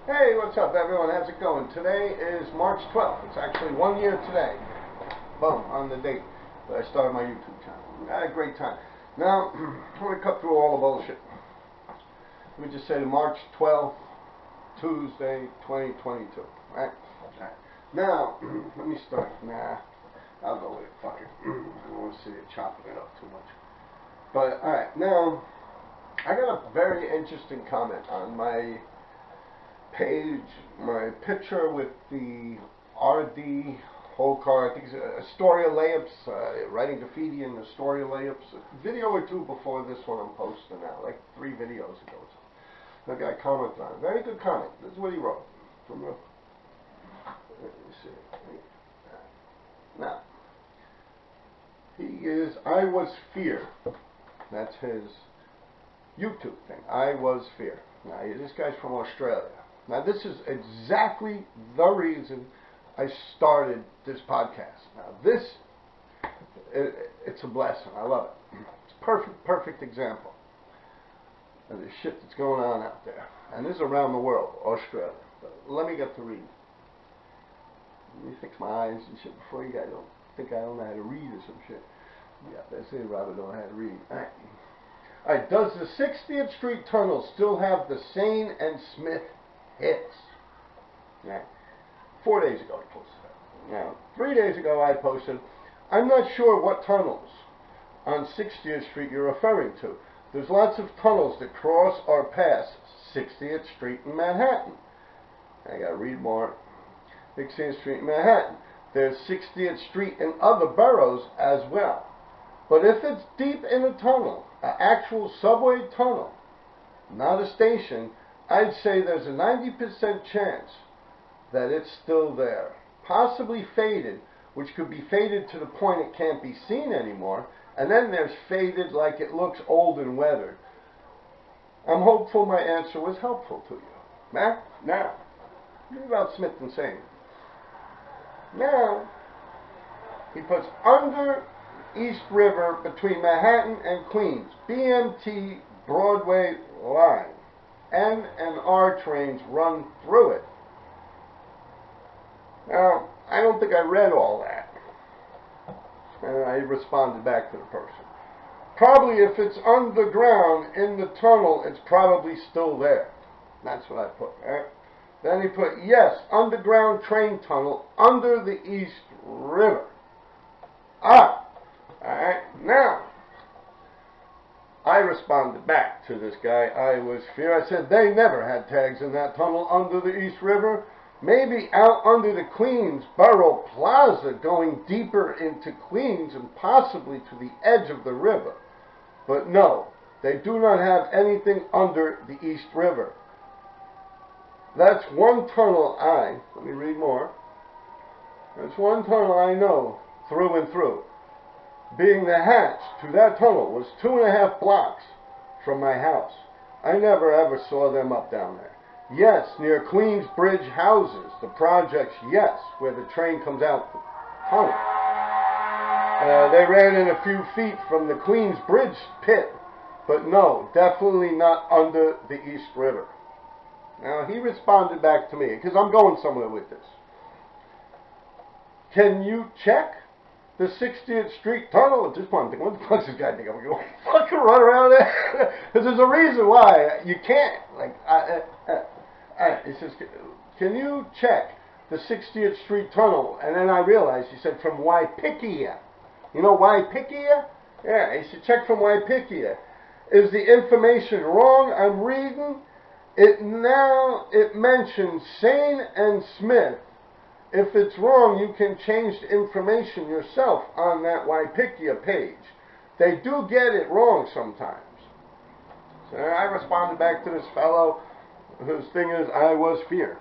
Hey, what's up everyone? How's it going? Today is March 12th. It's actually 1 year today. Boom, on the date that I started my YouTube channel. I had a great time. Now, I'm going to cut through all the bullshit. Let me just say March 12th, Tuesday, 2022. Right? Now, let me start. Nah, I'll go with it. Fuck it. I don't want to see it chopping it up too much. But, alright, now, I got a very interesting comment on my page, my picture with the RD whole car. I think it's Astoria layups, writing graffiti in Astoria layups. A video or two before this one I'm posting now, like 3 videos ago. So the guy commented on it. Very good comment. This is what he wrote. From the, let me see. Now, he is, I was fear. That's his YouTube thing. I was fear. Now, this guy's from Australia. Now, this is exactly the reason I started this podcast. Now, it's a blessing. I love it. It's a perfect example of the shit that's going on out there. And this is around the world, Australia. But let me get to read. Let me fix my eyes and shit before you guys don't think I don't know how to read or some shit. Yeah, they say Robert don't know how to read. Alright, does the 60th Street Tunnel still have the Sane and Smith hits? Yeah. 4 days ago I posted that. Now, 3 days ago I posted, I'm not sure what tunnels on 60th Street you're referring to. There's lots of tunnels that cross or pass 60th Street in Manhattan. I gotta read more. 60th Street in Manhattan. There's 60th Street in other boroughs as well. But if it's deep in a tunnel, an actual subway tunnel, not a station, I'd say there's a 90% chance that it's still there. Possibly faded, which could be faded to the point it can't be seen anymore, and then there's faded like it looks old and weathered. I'm hopeful my answer was helpful to you. Now, what about Smith Sane? Now, he puts under East River between Manhattan and Queens, BMT Broadway line. N and R trains run through it. Now, I don't think I read all that. And I responded back to the person. Probably if it's underground in the tunnel, it's probably still there. That's what I put, right? Then he put, yes, underground train tunnel under the East River. Alright, now, I responded back to this guy, I was fear. I said they never had tags in that tunnel under the East River. Maybe out under the Queensboro Plaza going deeper into Queens and possibly to the edge of the river. But no, they do not have anything under the East River. That's one tunnel let me read more. That's one tunnel I know through and through. Being the hatch to that tunnel was 2.5 blocks from my house. I never ever saw them up down there. Yes, near Queensbridge houses, the projects, yes, where the train comes out the tunnel. They ran in a few feet from the Queensbridge pit, but no, definitely not under the East River. Now, he responded back to me, because I'm going somewhere with this. Can you check the 60th Street Tunnel? At this point, I'm thinking, what the fuck's this guy think? I'm going to fucking run around there? Because there's a reason why you can't. Like, he says, can you check the 60th Street Tunnel? And then I realized, he said, from Waipikea. You know Waipikea? Yeah, he said, check from Waipikea. Is the information wrong? I'm reading it now. It mentions Sane and Smith. If it's wrong, you can change the information yourself on that Waipikea page. They do get it wrong sometimes. So I responded back to this fellow whose thing is, I was fear.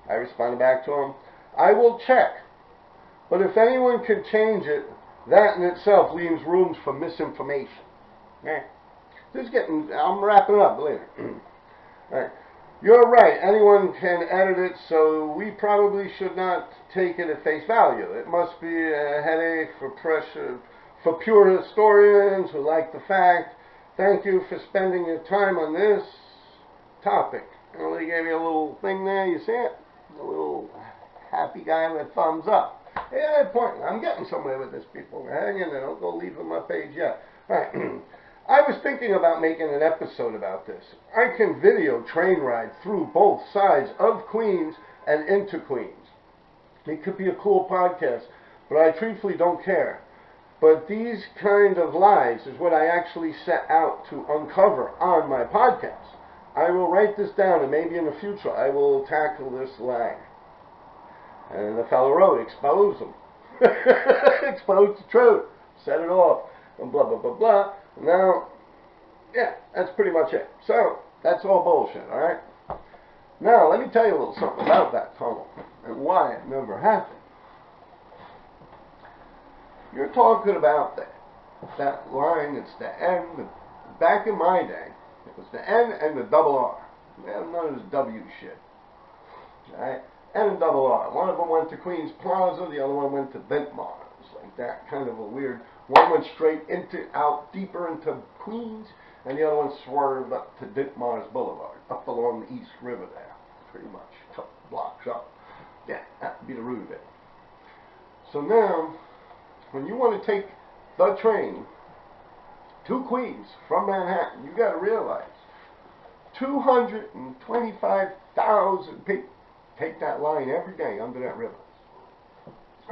I responded back to him, I will check. But if anyone can change it, that in itself leaves rooms for misinformation. Okay? I'm wrapping up, believe me. Alright. You're right, anyone can edit it, so we probably should not take it at face value. It must be a headache for pure historians who like the fact. Thank you for spending your time on this topic. Well, they gave me a little thing there, you see it? A little happy guy with a thumbs up. Yeah, point. I'm getting somewhere with this, people. Hang in there. Don't go leaving my page yet. All right. I was thinking about making an episode about this. I can video train ride through both sides of Queens and into Queens. It could be a cool podcast, but I truthfully don't care. But these kind of lies is what I actually set out to uncover on my podcast. I will write this down, and maybe in the future I will tackle this lie. And the fellow wrote, expose them. Expose the truth. Set it off. And blah, blah, blah, blah. Now, yeah, that's pretty much it. So, that's all bullshit, alright? Now, let me tell you a little something about that tunnel and why it never happened. You're talking about that line, it's the N. Back in my day, it was the N and the double R. None of this W shit. Alright? N and double R. One of them went to Queens Plaza, the other one went to Ventmar. It's like that, kind of a weird. One went straight out deeper into Queens, and the other one swerved up to Ditmars Boulevard, up along the East River there, pretty much, a couple blocks up. Yeah, that would be the route of it. So now, when you want to take the train to Queens from Manhattan, you got to realize 225,000 people take that line every day under that river.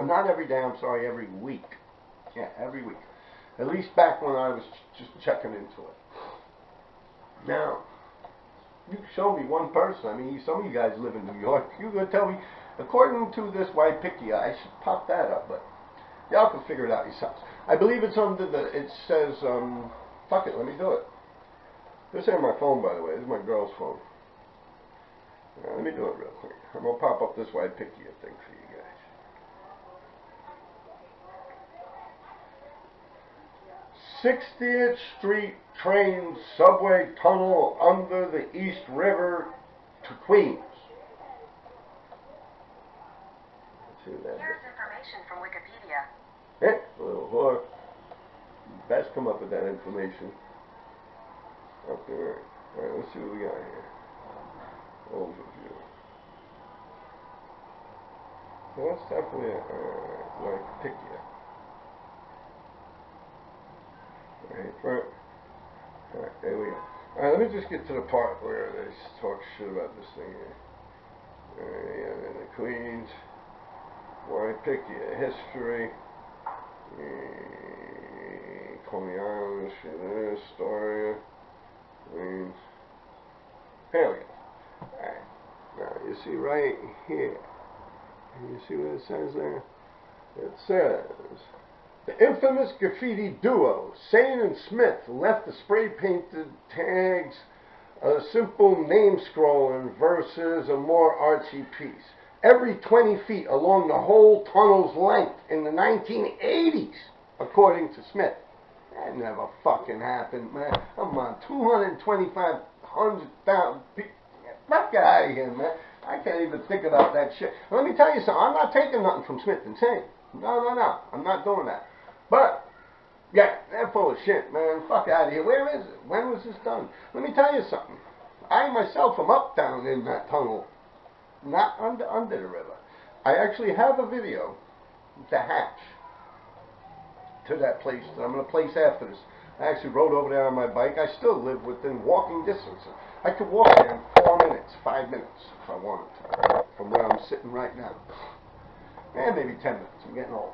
Not every day, I'm sorry, every week. Yeah, every week. At least back when I was just checking into it. Now, you show me one person. I mean, some of you guys live in New York. You're going to tell me, according to this white picky, I should pop that up, but y'all can figure it out yourselves. I believe it's under the, it says, fuck it, let me do it. This ain't my phone, by the way. This is my girl's phone. Let me do it real quick. I'm going to pop up this white picky thing for you guys. 60th Street train subway tunnel under the East River to Queens. Here's information from Wikipedia. Eh, little whore. Best come up with that information. Okay, right. Alright, let's see what we got here. Overview. So that's definitely like Wikipedia. Alright, there we go. Alright, let me just get to the part where they talk shit about this thing here. And then the Queens, Wikipedia, history, Coney Island, shit, Astoria, Queens. Here we go. Alright, now you see right here, you see what it says there? It says, the infamous graffiti duo, Sane and Smith, left the spray-painted tags, a simple name scrolling versus a more artsy piece. Every 20 feet along the whole tunnel's length in the 1980s, according to Smith. That never fucking happened, man. Come on, 225,000 people. Fuck out of here, man. I can't even think about that shit. Let me tell you something. I'm not taking nothing from Smith and Sane. No. I'm not doing that. But, yeah, they're full of shit, man. Fuck out of here. Where is it? When was this done? Let me tell you something. I myself am up down in that tunnel. Not under the river. I actually have a video, the hatch, to that place that I'm going to place after this. I actually rode over there on my bike. I still live within walking distance. I could walk there in 4 minutes, 5 minutes, if I wanted to, from where I'm sitting right now. And maybe 10 minutes. I'm getting old.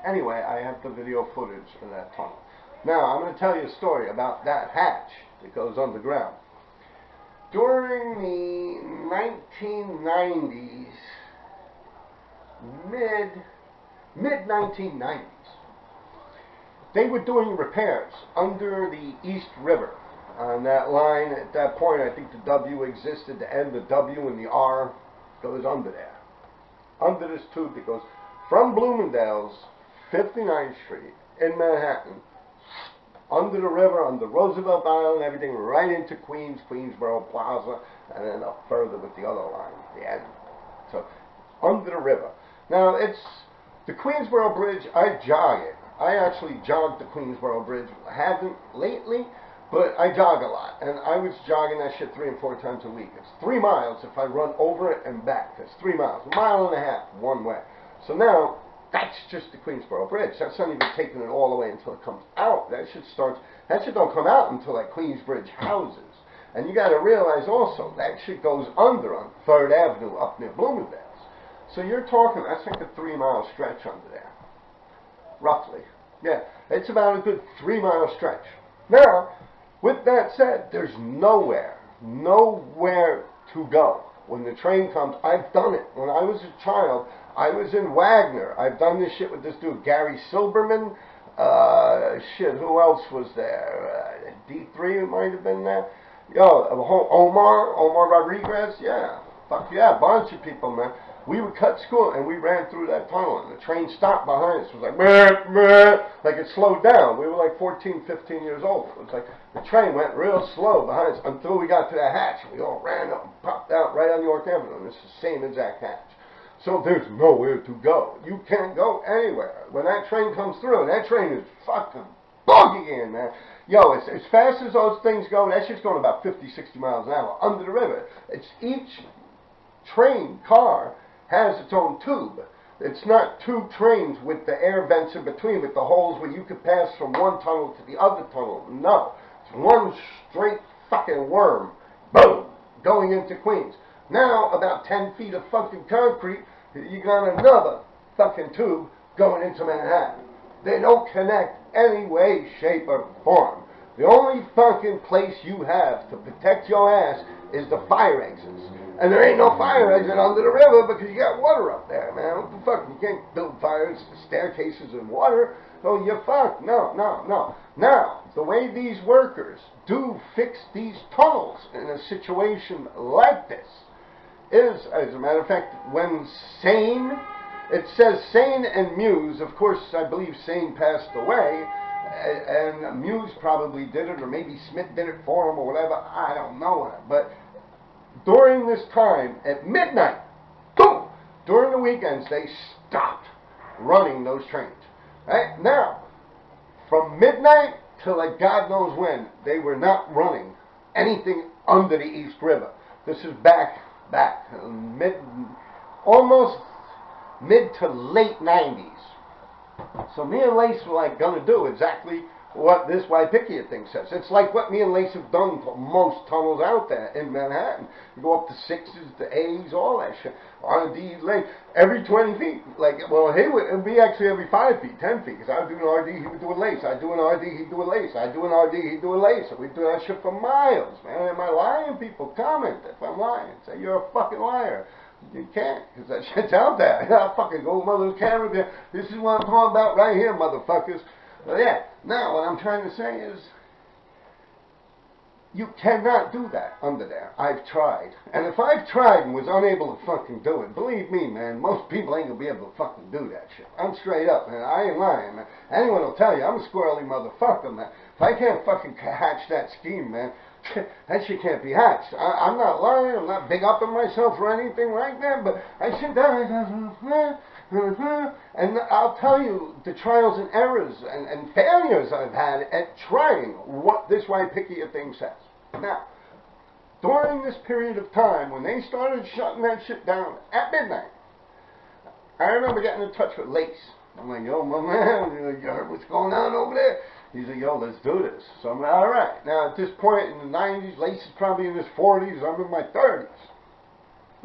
Anyway, I have the video footage of that tunnel. Now, I'm going to tell you a story about that hatch that goes underground. During the 1990s, mid-1990s, they were doing repairs under the East River. On that line, at that point, I think the W existed, the N, the W, and the R goes under there. Under this tube that goes from Bloomingdale's 59th Street in Manhattan, under the river, under Roosevelt Island, everything right into Queens, Queensboro Plaza, and then up further with the other line, the N. So, under the river. Now, it's the Queensboro Bridge, I jog it. I actually jogged the Queensboro Bridge. I haven't lately, But I jog a lot, and I was jogging that shit 3 and 4 times a week. It's 3 miles if I run over it and back. That's 3 miles, 1.5 miles one way. So now, that's just the Queensboro Bridge. That's not even taking it all the way until it comes out. That shit don't come out until like Queensbridge houses. And you got to realize also, that shit goes under on 3rd Avenue up near Bloomingdale's. So you're talking, that's like a 3 mile stretch under there. Roughly. Yeah, it's about a good 3 mile stretch. Now, with that said, there's nowhere to go. When the train comes, I've done it. When I was a child, I was in Wagner. I've done this shit with this dude, Gary Silberman. Who else was there? D3 might have been there. Yo, Omar Rodriguez, yeah. Fuck yeah, a bunch of people, man. We would cut school and we ran through that tunnel and the train stopped behind us. It was like, meh, meh, like it slowed down. We were like 14, 15 years old. It was like the train went real slow behind us until we got to the hatch. We all ran up and popped out right on York Avenue. And it's the same exact hatch. So there's nowhere to go. You can't go anywhere. When that train comes through, and that train is fucking boogieing, man. Yo, as fast as those things go, that shit's going about 50, 60 miles an hour under the river. It's each train car has its own tube. It's not 2 trains with the air vents in between, with the holes where you could pass from one tunnel to the other tunnel. No. It's one straight fucking worm. Boom! Going into Queens. Now, about 10 feet of fucking concrete, you got another fucking tube going into Manhattan. They don't connect any way, shape, or form. The only fucking place you have to protect your ass is the fire exits. And there ain't no fire exit under the river because you got water up there, man. What the fuck? You can't build fires, staircases, and water. Oh, you're fucked. No. Now, the way these workers do fix these tunnels in a situation like this is, as a matter of fact, when Sane, it says Sane and Muse, of course, I believe Sane passed away, and Muse probably did it, or maybe Smith did it for him, or whatever, I don't know, but during this time, at midnight, boom, during the weekends, they stopped running those trains. Right? Now, from midnight till like God knows when, they were not running anything under the East River. This is back, almost mid to late 90s. So me and Lace were like gonna do exactly what this Wypickia thing says. It's like what me and Lace have done for most tunnels out there in Manhattan. You go up to 6s, to A's, all that shit. On a D lane, every 20 feet. Like, well, it would be actually every 5 feet, 10 feet. Because I would do an RD, he would do a Lace. I'd do an RD, he'd do a Lace. I'd do an RD, he'd do a Lace. So we'd do that shit for miles, man. Am I lying? People comment if I'm lying. Say, you're a fucking liar. You can't, because that shit's out there. I'll fucking go mother camera there. This is what I'm talking about right here, motherfuckers. Well, yeah. Now, what I'm trying to say is, you cannot do that under there. I've tried. And if I've tried and was unable to fucking do it, believe me, man, most people ain't going to be able to fucking do that shit. I'm straight up, man. I ain't lying, man. Anyone will tell you, I'm a squirrely motherfucker, man. If I can't fucking hatch that scheme, man, that shit can't be hatched. I'm not lying. I'm not big upping myself or anything like that, but I sit down and I'll tell you the trials and errors and failures I've had at trying what this Wypickia thing says. Now, during this period of time, when they started shutting that shit down at midnight, I remember getting in touch with Lace. I'm like, yo, my man, you heard what's going on over there? He's like, yo, let's do this. So I'm like, all right. Now, at this point in the 90s, Lace is probably in his 40s. I'm in my 30s.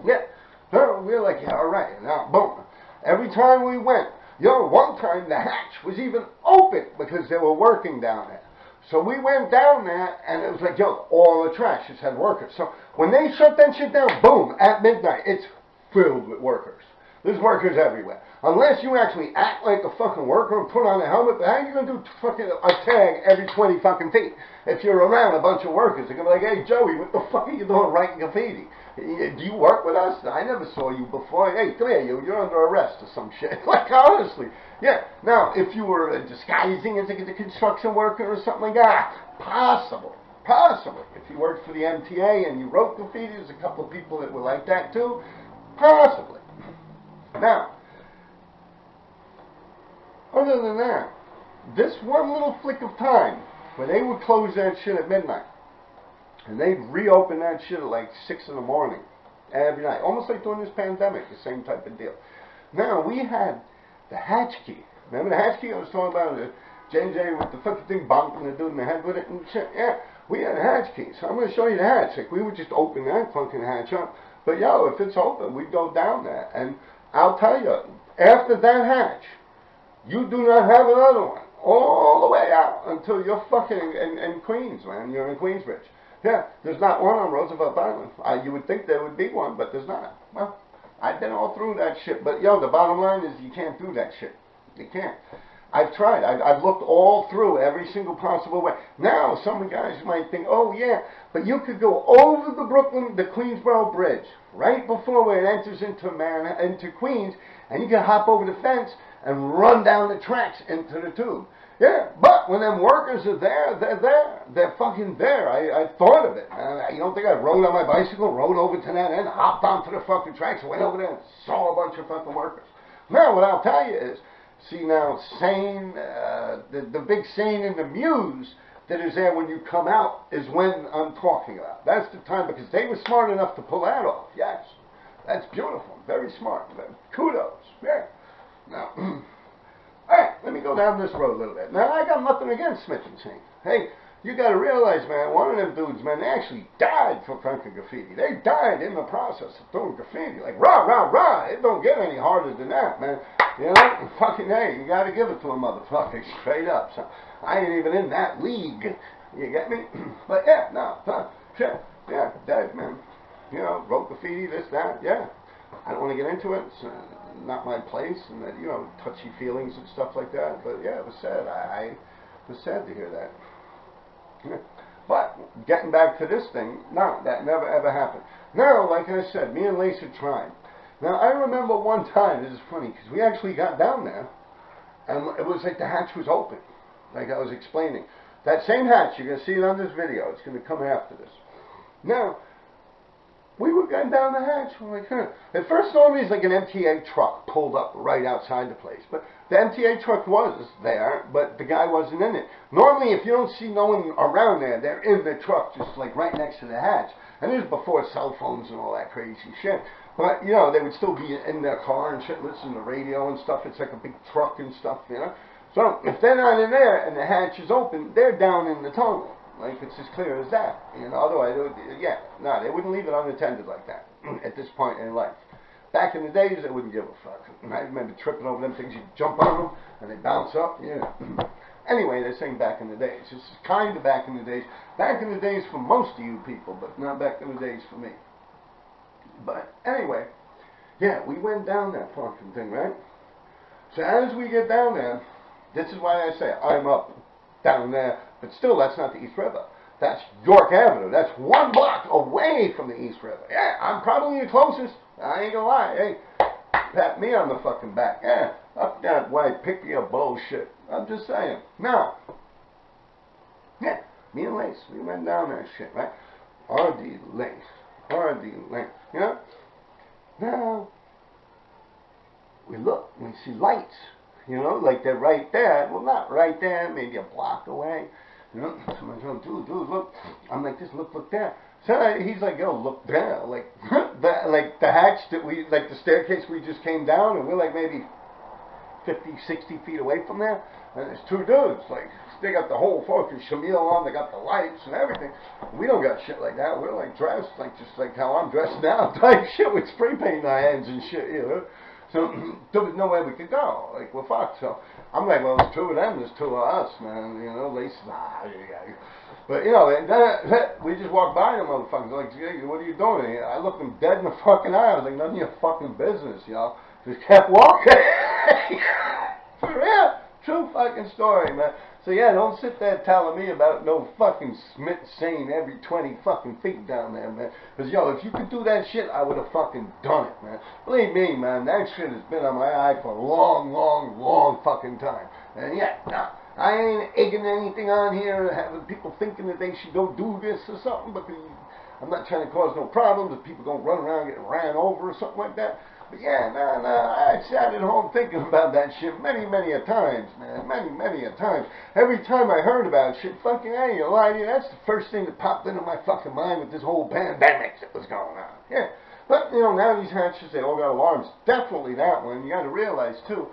Yeah. So we're like, yeah, all right. Now, boom. Every time we went, one time the hatch was even open because they were working down there. So we went down there, and it was like, all the trash just had workers. So when they shut that shit down, boom, at midnight, it's filled with workers. There's workers everywhere. Unless you actually act like a fucking worker and put on a helmet, but how are you going to do fucking a tag every 20 fucking feet? If you're around a bunch of workers, they're going to be like, hey, Joey, what the fuck are you doing writing graffiti? Do you work with us? I never saw you before. Hey, come here, you're under arrest or some shit. Like, honestly. Yeah. Now, if you were disguising as a construction worker or something like that, possible. If you worked for the MTA and you wrote graffiti, there's a couple of people that were like that too. Possibly. Now, other than that, this one little flick of time, where they would close that shit at midnight. And they'd reopen that shit at like 6 in the morning every night. Almost like during this pandemic, the same type of deal. Now, we had the hatch key. Remember the hatch key I was talking about? The J&J with the fucking thing bonking the dude in the head with it and shit? Yeah, we had a hatch key. So I'm going to show you the hatch. Like, we would just open that fucking hatch up. But, yo, if it's open, we'd go down there. And I'll tell you, after that hatch, you do not have another one. All the way out until you're fucking in Queens, man. You're in Queensbridge. Yeah, there's not one on Roosevelt Island. You would think there would be one, but there's not. Well, I've been all through that shit. But, yo, the bottom line is you can't do that shit. You can't. I've tried. I've looked all through every single possible way. Now, some guys might think, oh, yeah, but you could go over the Queensboro Bridge, right before where it enters into Queens, and you can hop over the fence and run down the tracks into the tube. Yeah, but when them workers are there, they're there. They're fucking there. I thought of it. You don't think I rode on my bicycle, rode over to that end, hopped onto the fucking tracks, went over there and saw a bunch of fucking workers. Now, what I'll tell you is, see now, Sane, the big Sane in the Muse that is there when you come out is when I'm talking about. That's the time, because they were smart enough to pull that off. Yes, that's beautiful. Very smart. Kudos. Yeah. Now, alright, let me go down this road a little bit. Now, I got nothing against Smith Sane. Hey, you got to realize, man, one of them dudes, man, they actually died for fucking graffiti. They died in the process of doing graffiti. Like, rah, rah, rah. It don't get any harder than that, man. You know, fucking, hey, you got to give it to a motherfucker, straight up. So, I ain't even in that league. You get me? But, yeah, no, shit. Yeah, dead, man. You know, wrote graffiti, this, that, yeah. I don't want to get into it. It's not my place, and that, you know, touchy feelings and stuff like that. But yeah, it was sad. I was sad to hear that. Yeah. But getting back to this thing, no, that never ever happened. Now, like I said, me and Lisa tried. Now I remember one time. This is funny because we actually got down there, and it was like the hatch was open, like I was explaining. That same hatch, you're gonna see it on this video. It's gonna come after this. Now, we were going down the hatch. We're like, huh. At first, normally it's like an MTA truck pulled up right outside the place. But the MTA truck was there, but the guy wasn't in it. Normally, if you don't see no one around there, they're in the truck just like right next to the hatch. And this is before cell phones and all that crazy shit. But, you know, they would still be in their car and shit, listening to radio and stuff. It's like a big truck and stuff, you know. So, if they're not in there and the hatch is open, they're down in the tunnel. Like, it's as clear as that. You know, otherwise, they wouldn't leave it unattended like that at this point in life. Back in the days, they wouldn't give a fuck. I remember tripping over them things. You jump on them, and they bounce up. Yeah. Anyway, they're saying back in the days. This is kind of back in the days. Back in the days for most of you people, but not back in the days for me. But anyway, yeah, we went down that fucking thing, right? So as we get down there, this is why I say I'm up down there. But still, that's not the East River. That's York Avenue. That's 1 block away from the East River. Yeah, I'm probably the closest. I ain't gonna lie. Hey, pat me on the fucking back. Yeah, up that way, pick your bullshit. I'm just saying. Now, yeah, me and Lace, we went down that shit, right? R.D. Lace. You know? Now, we look, we see lights. You know, like they're right there. Well, not right there, maybe a block away. You know, somebody's going, dude, look. I'm like this, look there. So he's like, yo, look there. Like, the hatch that like the staircase we just came down, and we're like maybe 50, 60 feet away from there. And there's 2 dudes, like, they got the whole fucking chenille on, they got the lights and everything. We don't got shit like that. We're like dressed, like just like how I'm dressed now, type shit with spray paint in our hands and shit, you know. So there was nowhere we could go. Like, we're fucked. So I'm like, well, there's 2 of them, there's 2 of us, man. You know, Lace, yeah. But, you know, we just walked by them motherfuckers. Like, hey, what are you doing here? I looked them dead in the fucking eye. I was like, none of your fucking business, you know. Just kept walking. For real. True fucking story, man. So, yeah, don't sit there telling me about no fucking Smith Sane every 20 fucking feet down there, man. Because, yo, if you could do that shit, I would have fucking done it, man. Believe me, man, that shit has been on my eye for a long fucking time. And, yeah, no, I ain't egging anything on here, having people thinking that they should go do this or something, because I'm not trying to cause no problems if people don't run around getting ran over or something like that. But yeah, no, I sat at home thinking about that shit many a times, man. Many a times. Every time I heard about shit, fucking, I ain't gonna lie to you, that's the first thing that popped into my fucking mind with this whole pandemic that was going on. Yeah. But, you know, now these hatches, they all got alarms. Definitely that one. You gotta realize, too,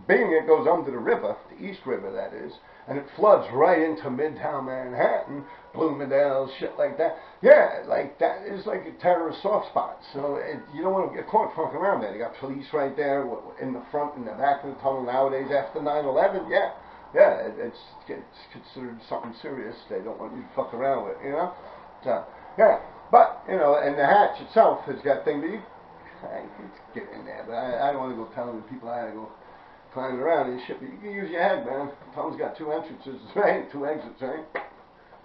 being it goes under the river, the East River, that is, and it floods right into Midtown Manhattan, Bloomingdale, shit like that. Yeah, like that is like a terrorist soft spot. So you don't want to get caught fucking around there. They got police right there in the front and the back of the tunnel nowadays after 9/11. Yeah, it's considered something serious. They don't want you to fuck around with, you know. So yeah, but you know, and the hatch itself has got things. I can get in there, but I don't want to go telling the people how to go climbing around and shit, but you can use your head, man. The tunnel's got 2 entrances, right? 2 exits, right?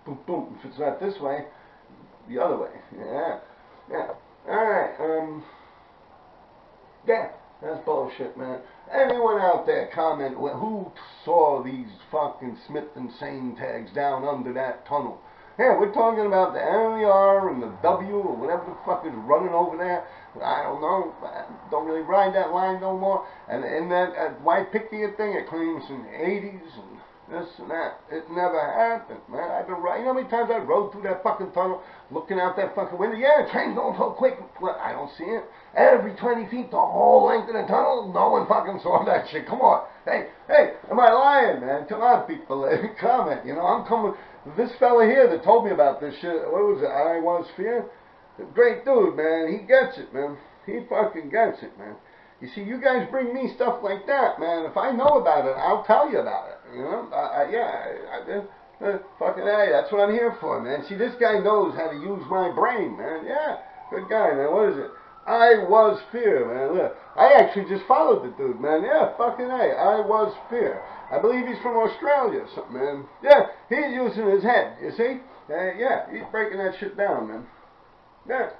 Boom, boom. If it's not this way, the other way. Yeah. Alright, yeah, that's bullshit, man. Anyone out there comment who saw these fucking Smith Sane tags down under that tunnel? Yeah, we're talking about the N, the R, and the W, or whatever the fuck is running over there. I don't know. I don't really ride that line no more. And that white picket thing, it claims in the 80s and this and that. It never happened, man. I've been riding. You know how many times I rode through that fucking tunnel, looking out that fucking window? Yeah, the train's going so quick. Well, I don't see it. Every 20 feet, the whole length of the tunnel, no one fucking saw that shit. Come on. Hey, am I lying, man? Come on, people. Comment. You know, I'm coming. This fella here that told me about this shit, what was it? I Was Fear? Great dude, man. He gets it, man. He fucking gets it, man. You see, you guys bring me stuff like that, man. If I know about it, I'll tell you about it. You know? Fucking hey, that's what I'm here for, man. See, this guy knows how to use my brain, man. Yeah, good guy, man. What is it? I Was Fear, man. Look, I actually just followed the dude, man. Yeah, fucking hey, I Was Fear. I believe he's from Australia or something, man. Yeah, he's using his head, you see? Yeah, he's breaking that shit down, man. Yeah.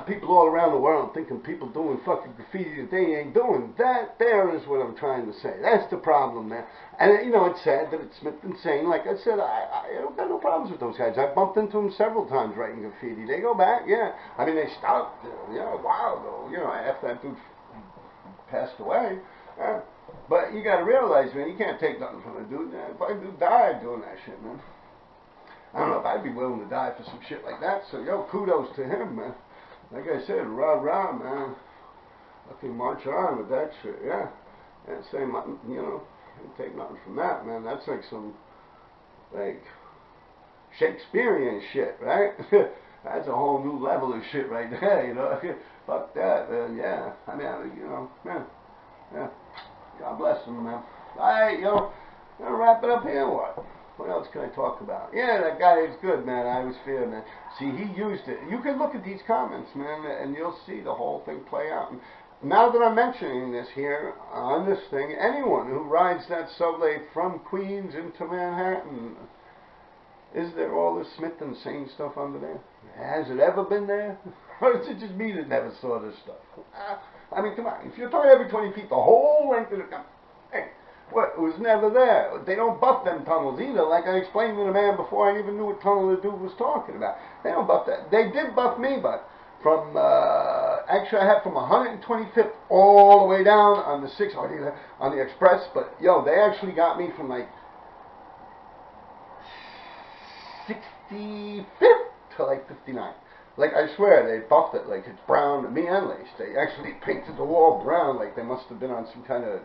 People all around the world thinking people doing fucking graffiti that they ain't doing. That there is what I'm trying to say. That's the problem there. And, you know, it's sad that it's Smith Sane. Like I said, I don't got no problems with those guys. I bumped into them several times writing graffiti. They go back, yeah. I mean, they stopped, you know, a while ago, you know, after that dude passed away. But you got to realize, man, you can't take nothing from a dude. If I dude died doing that shit, man. I don't know if I'd be willing to die for some shit like that. So, yo, kudos to him, man. Like I said, rah, man. I can march on with that shit, yeah. And say nothing, you know, take nothing from that, man. That's like some, like, Shakespearean shit, right? That's a whole new level of shit right there, you know. Fuck that, man, yeah. I mean, you know, man, yeah. God bless him, man. Alright, yo, gonna wrap it up here, what? What else can I talk about? Yeah, that guy is good, man. I Was Fear, man. See, he used it. You can look at these comments, man, and you'll see the whole thing play out. And now that I'm mentioning this here on this thing, anyone who rides that subway from Queens into Manhattan, is there all this Smith Sane stuff under there? Has it ever been there? Or is it just me that never saw this stuff? I mean, come on. If you're talking every 20 feet, the whole length of the tunnel, hey, what, it was never there. They don't buff them tunnels either. Like I explained to the man before, I even knew what tunnel the dude was talking about. They don't buff that. They did buff me, but from, actually I had from 125th all the way down on the 6th, on the express, but yo, they actually got me from like 65th to like 59. Like, I swear, they buffed it like it's brown, me and Lace. They actually painted the wall brown like they must have been on some kind of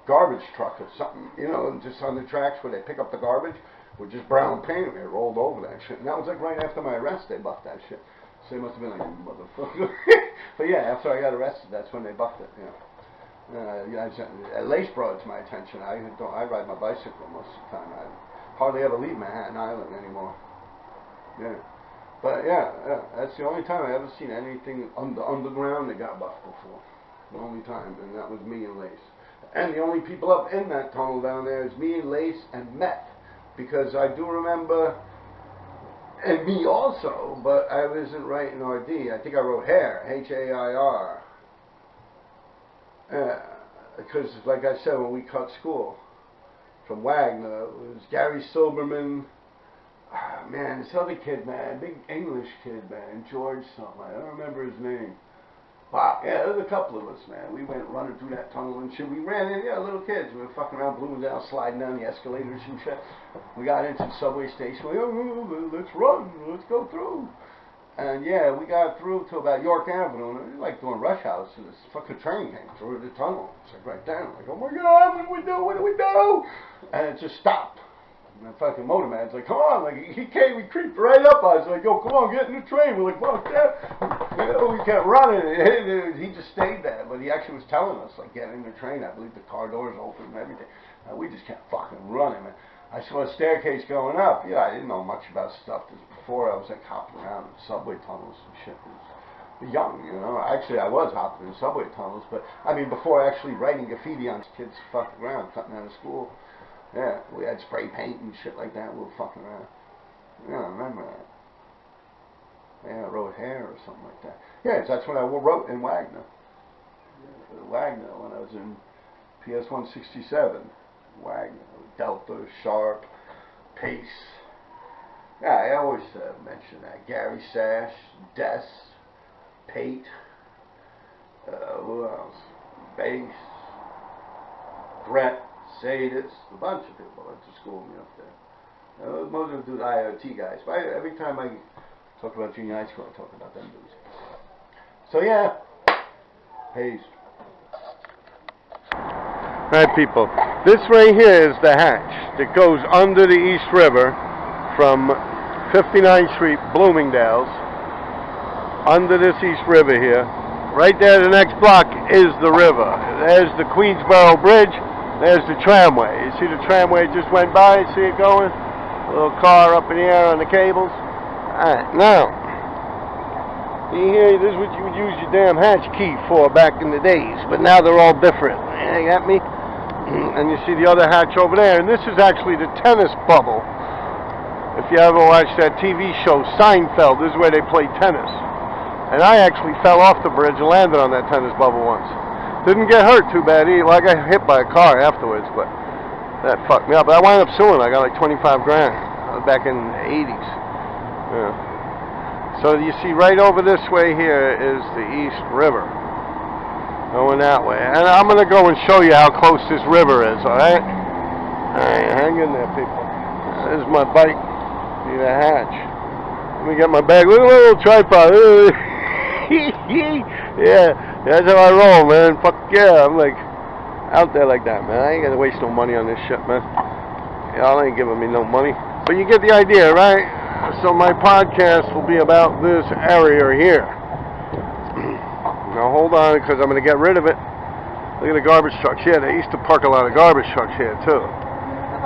garbage truck or something, you know, and just on the tracks where they pick up the garbage with just brown paint, and they rolled over that shit. And that was like right after my arrest, they buffed that shit. So they must have been like, motherfucker. But yeah, after I got arrested, that's when they buffed it, you know. Lace brought it to my attention. I ride my bicycle most of the time. I hardly ever leave Manhattan Island anymore. Yeah. But yeah, that's the only time I ever seen anything underground that got buffed before. The only time, and that was me and Lace. And the only people up in that tunnel down there is me and Lace and Meth. Because I do remember, and me also, but I wasn't writing RD. I think I wrote Hair, Hair. Because, like I said, when we cut school from Wagner, it was Gary Silberman. Man, this other kid, man, big English kid, man, George something. I don't remember his name. Wow, yeah, there was a couple of us, man. We went running through that tunnel and shit. We ran in, yeah, little kids. We were fucking around Bloomingdale, sliding down the escalators and shit. We got into the subway station. We, oh, let's run, let's go through. And yeah, we got through to about York Avenue, and it was like doing rush hours, and this fucking train came through the tunnel. It's like right down. Like, oh my God, what do we do? What do we do? And it just stopped. And the fucking motorman's like, come on, like he came, he creeped right up on us, like, yo, come on, get in the train. We're like, fuck that. You know, we kept running. He just stayed there, but he actually was telling us, like, get in the train. I believe the car doors open and everything. We just kept fucking running, man. I saw a staircase going up. Yeah, I didn't know much about stuff. This before I was like hopping around in subway tunnels and shit. I was young, you know. Actually, I was hopping in subway tunnels, but I mean, before actually writing graffiti on kids fucking around, cutting out of school. Yeah, we had spray paint and shit like that. We were fucking around. Yeah, I remember that. Yeah, I wrote hair or something like that. Yeah, that's what I wrote in Wagner. Yeah, Wagner, when I was in PS 167. Wagner, Delta, Sharp, Pace. Yeah, I always mention that. Gary Sash, Des, Pate, who else? Bass, Brett, Sadis, a bunch of people went to school with me up there. Most of them do the IoT guys. But every time I talk about junior high school, I talk about them dudes. So yeah, peace. Alright people, this right here is the hatch that goes under the East River from 59th Street, Bloomingdale's, under this East River here. Right there, the next block is the river. There's the Queensboro Bridge, there's the tramway. You see the tramway just went by, see it going? A little car up in the air on the cables. Alright, now, here, this is what you would use your damn hatch key for back in the days, but now they're all different. You got me? And you see the other hatch over there, and this is actually the tennis bubble. If you ever watched that TV show Seinfeld, this is where they play tennis. And I actually fell off the bridge and landed on that tennis bubble once. Didn't get hurt too bad either. Well, I got hit by a car afterwards, but that fucked me up. But I wound up suing. I got like 25 grand back in the 80s. Yeah. So you see right over this way here is the East River. Going that way. And I'm going to go and show you how close this river is, alright? Alright, hang in there, people. There's my bike. See the hatch. Let me get my bag. Look at my little tripod. Yeah, that's how I roll, man. Fuck yeah. I'm like out there like that, man. I ain't going to waste no money on this shit, man. Y'all ain't giving me no money. But you get the idea, right? So my podcast will be about this area here. Now hold on, because I'm going to get rid of it. Look at the garbage trucks here. They used to park a lot of garbage trucks here too,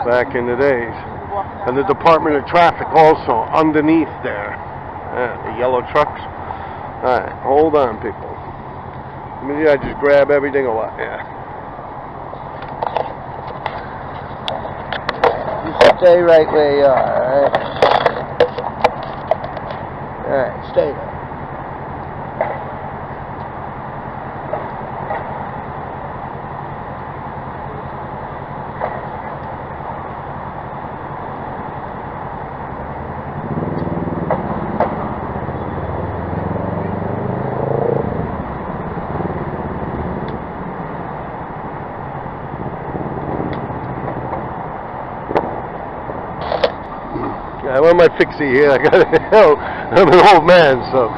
back in the days. And the Department of Traffic also underneath there. The yellow trucks. Alright, hold on, people. Let me see, I just grab everything or what? Yeah. You stay right where you are, alright? Alright, stay there. What am I fixing here? I'm an old man, so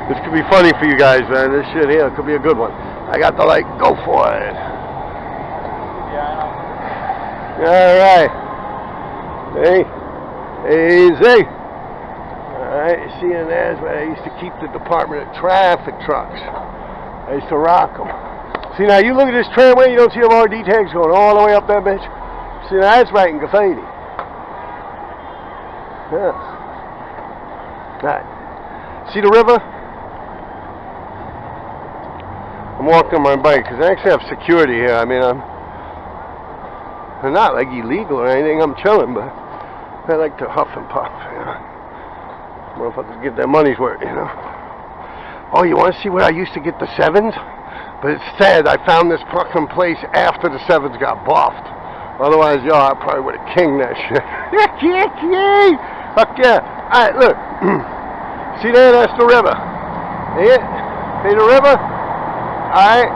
this could be funny for you guys, man. This shit here could be a good one. I got the light. Go for it. All right. Hey. Easy. All right. You see, and there's where I used to keep the Department of Traffic trucks. I used to rock them. See, now you look at this tramway, you don't see them RD tags going all the way up that bitch. See, now that's writing graffiti. Yeah. Right. See the river? I'm walking on my bike because I actually have security here. I mean, I'm not like illegal or anything. I'm chilling, but I like to huff and puff. You know? Motherfuckers get their money's worth, you know. Oh, you want to see where I used to get the sevens? But instead, I found this fucking place after the sevens got buffed. Otherwise, yo, I probably would have kinged that shit. Fuck yeah. Alright, look. See there? That's the river. See it? See the river? Alright?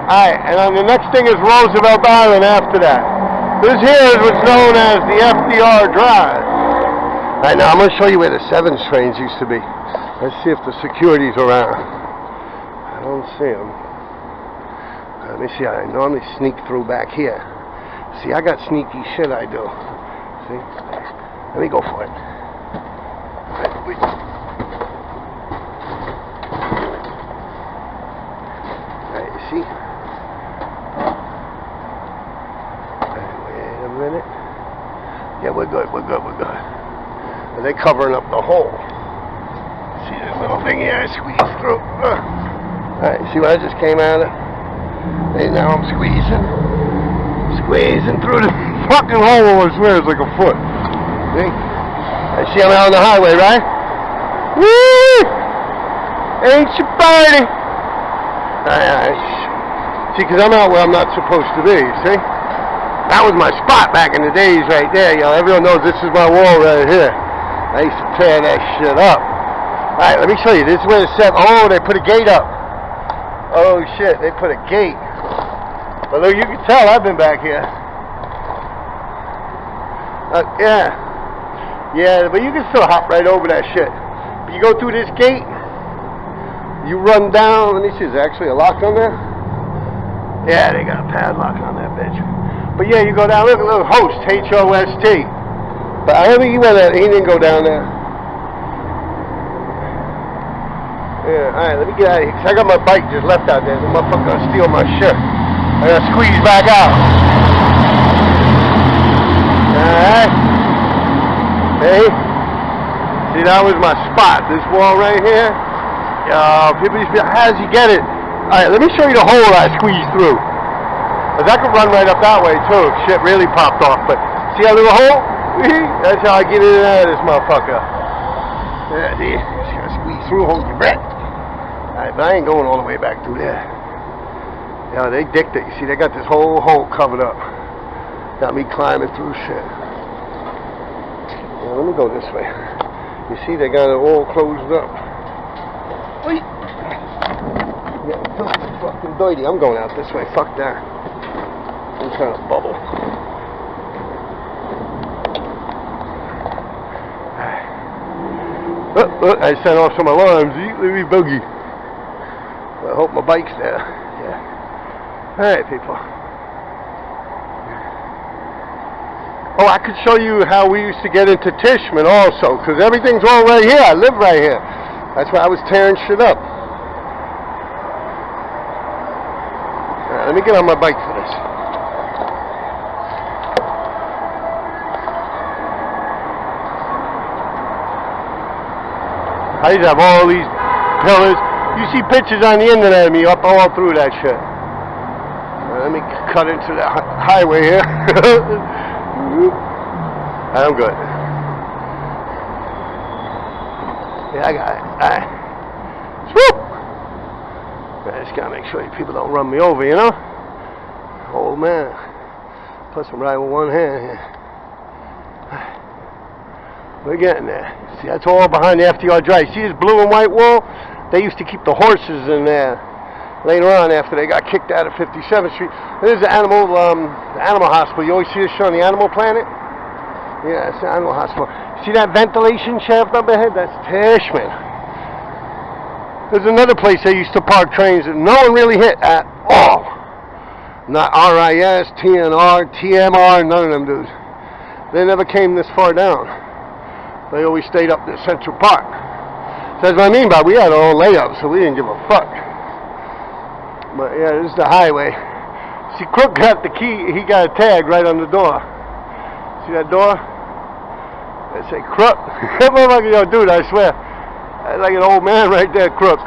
Alright, and then the next thing is Roosevelt Island after that. This here is what's known as the FDR Drive. Alright, now I'm going to show you where the 7 trains used to be. Let's see if the security's around. I don't see them. Let me see, I normally sneak through back here. See, I got sneaky shit I do. See? Let me go for it. Alright, wait. Alright, you see? Wait a minute. Yeah, we're good. Are they covering up the hole? See this little thing here I squeeze through? Alright, see what I just came out of? And now I'm squeezing through the fucking hole. I swear it's like a foot. See? I see I'm out on the highway, right? Woo! Ain't you party? See, because I'm out where I'm not supposed to be, see? That was my spot back in the days right there. You know, everyone knows this is my wall right here. I used to tear that shit up. Alright, let me show you. This is where the 7... Oh, they put a gate up. Oh, shit. They put a gate. But look, you can tell I've been back here. Yeah. Yeah, but you can still hop right over that shit. But you go through this gate, you run down. Let me see, is there actually a lock on there? Yeah, they got a padlock on that bitch. But yeah, you go down, look, host, H-O-S-T. But I don't think he went there, he didn't go down there. Yeah, alright, let me get out of here, because I got my bike just left out there. The motherfucker gonna steal my shit. I gotta squeeze back out. Alright. Hey. See, that was my spot. This wall right here. People used to be like, how does he get it? Alright, let me show you the hole I squeezed through. Because I could run right up that way too if shit really popped off. But see that little hole? That's how I get in and out of this motherfucker. Yeah, see? Just gotta squeeze through, hold your breath. Alright, but I ain't going all the way back through there. Yeah, they dicked it. You see, they got this whole hole covered up. Got me climbing through shit. Yeah, let me go this way. You see, they got it all closed up. Wait. Yeah, it's fucking dirty. I'm going out this way. Fuck that. I'm trying to bubble. I set off some alarms. Let me boogie. I hope my bike's there. Yeah. Alright, people. Oh, I could show you how we used to get into Tishman also, because everything's all right here. I live right here. That's why I was tearing shit up. Alright, let me get on my bike for this. I used to have all these pillars. You see pictures on the internet of me up all through that shit. Let me cut into the highway here. I'm good. Yeah, I got it. Alright. Swoop! I just gotta make sure people don't run me over, you know? Oh man. Plus I'm riding with one hand here. We're getting there. See, that's all behind the FDR Drive. See this blue and white wall? They used to keep the horses in there. Later on, after they got kicked out of 57th Street. There's the animal hospital. You always see this show on the Animal Planet? Yeah, it's the animal hospital. See that ventilation shaft up ahead? That's Tishman. There's another place they used to park trains that no one really hit at all. Not RIS, TNR, TMR, none of them dudes. They never came this far down. They always stayed up in Central Park. So that's what I mean by we had our own layup, so we didn't give a fuck. But yeah, this is the highway. See, Crook got the key. He got a tag right on the door. See that door? They say Crook. That motherfucker, yo, dude, I swear. That's like an old man right there, Crook.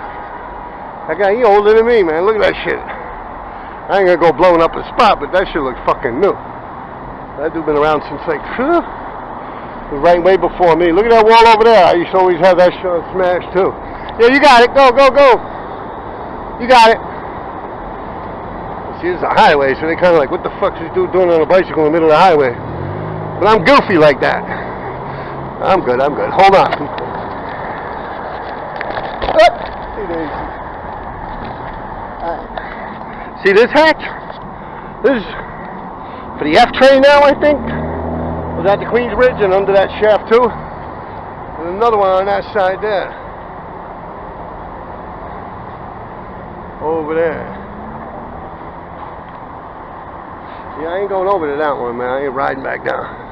That guy, he older than me, man. Look at that shit. I ain't gonna go blowing up a spot, but that shit looks fucking new. That dude been around since like, was right way before me. Look at that wall over there. I used to always have that shit on smash too. Yeah, you got it. Go, go, go. You got it. See, it's a highway, so they kind of like, what the fuck is this dude doing on a bicycle in the middle of the highway? But I'm goofy like that. I'm good, I'm good. Hold on. Alright. See this hatch? This is for the F train now, I think. Was at the Queensbridge and under that shaft too. And another one on that side there. Over there. Yeah, I ain't going over to that one, man. I ain't riding back down.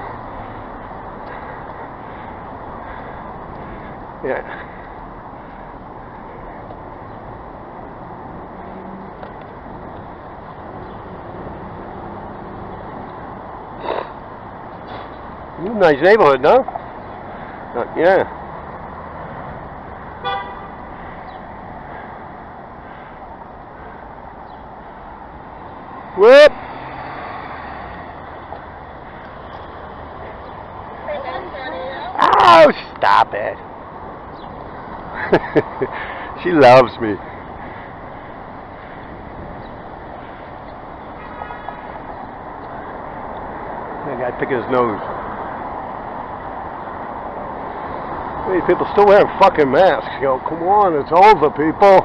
Yeah. Nice neighborhood, no? Yeah. Whoop! Oh, stop it. She loves me. That guy picking his nose. Hey, people still wearing fucking masks. Yo, come on, it's over, people.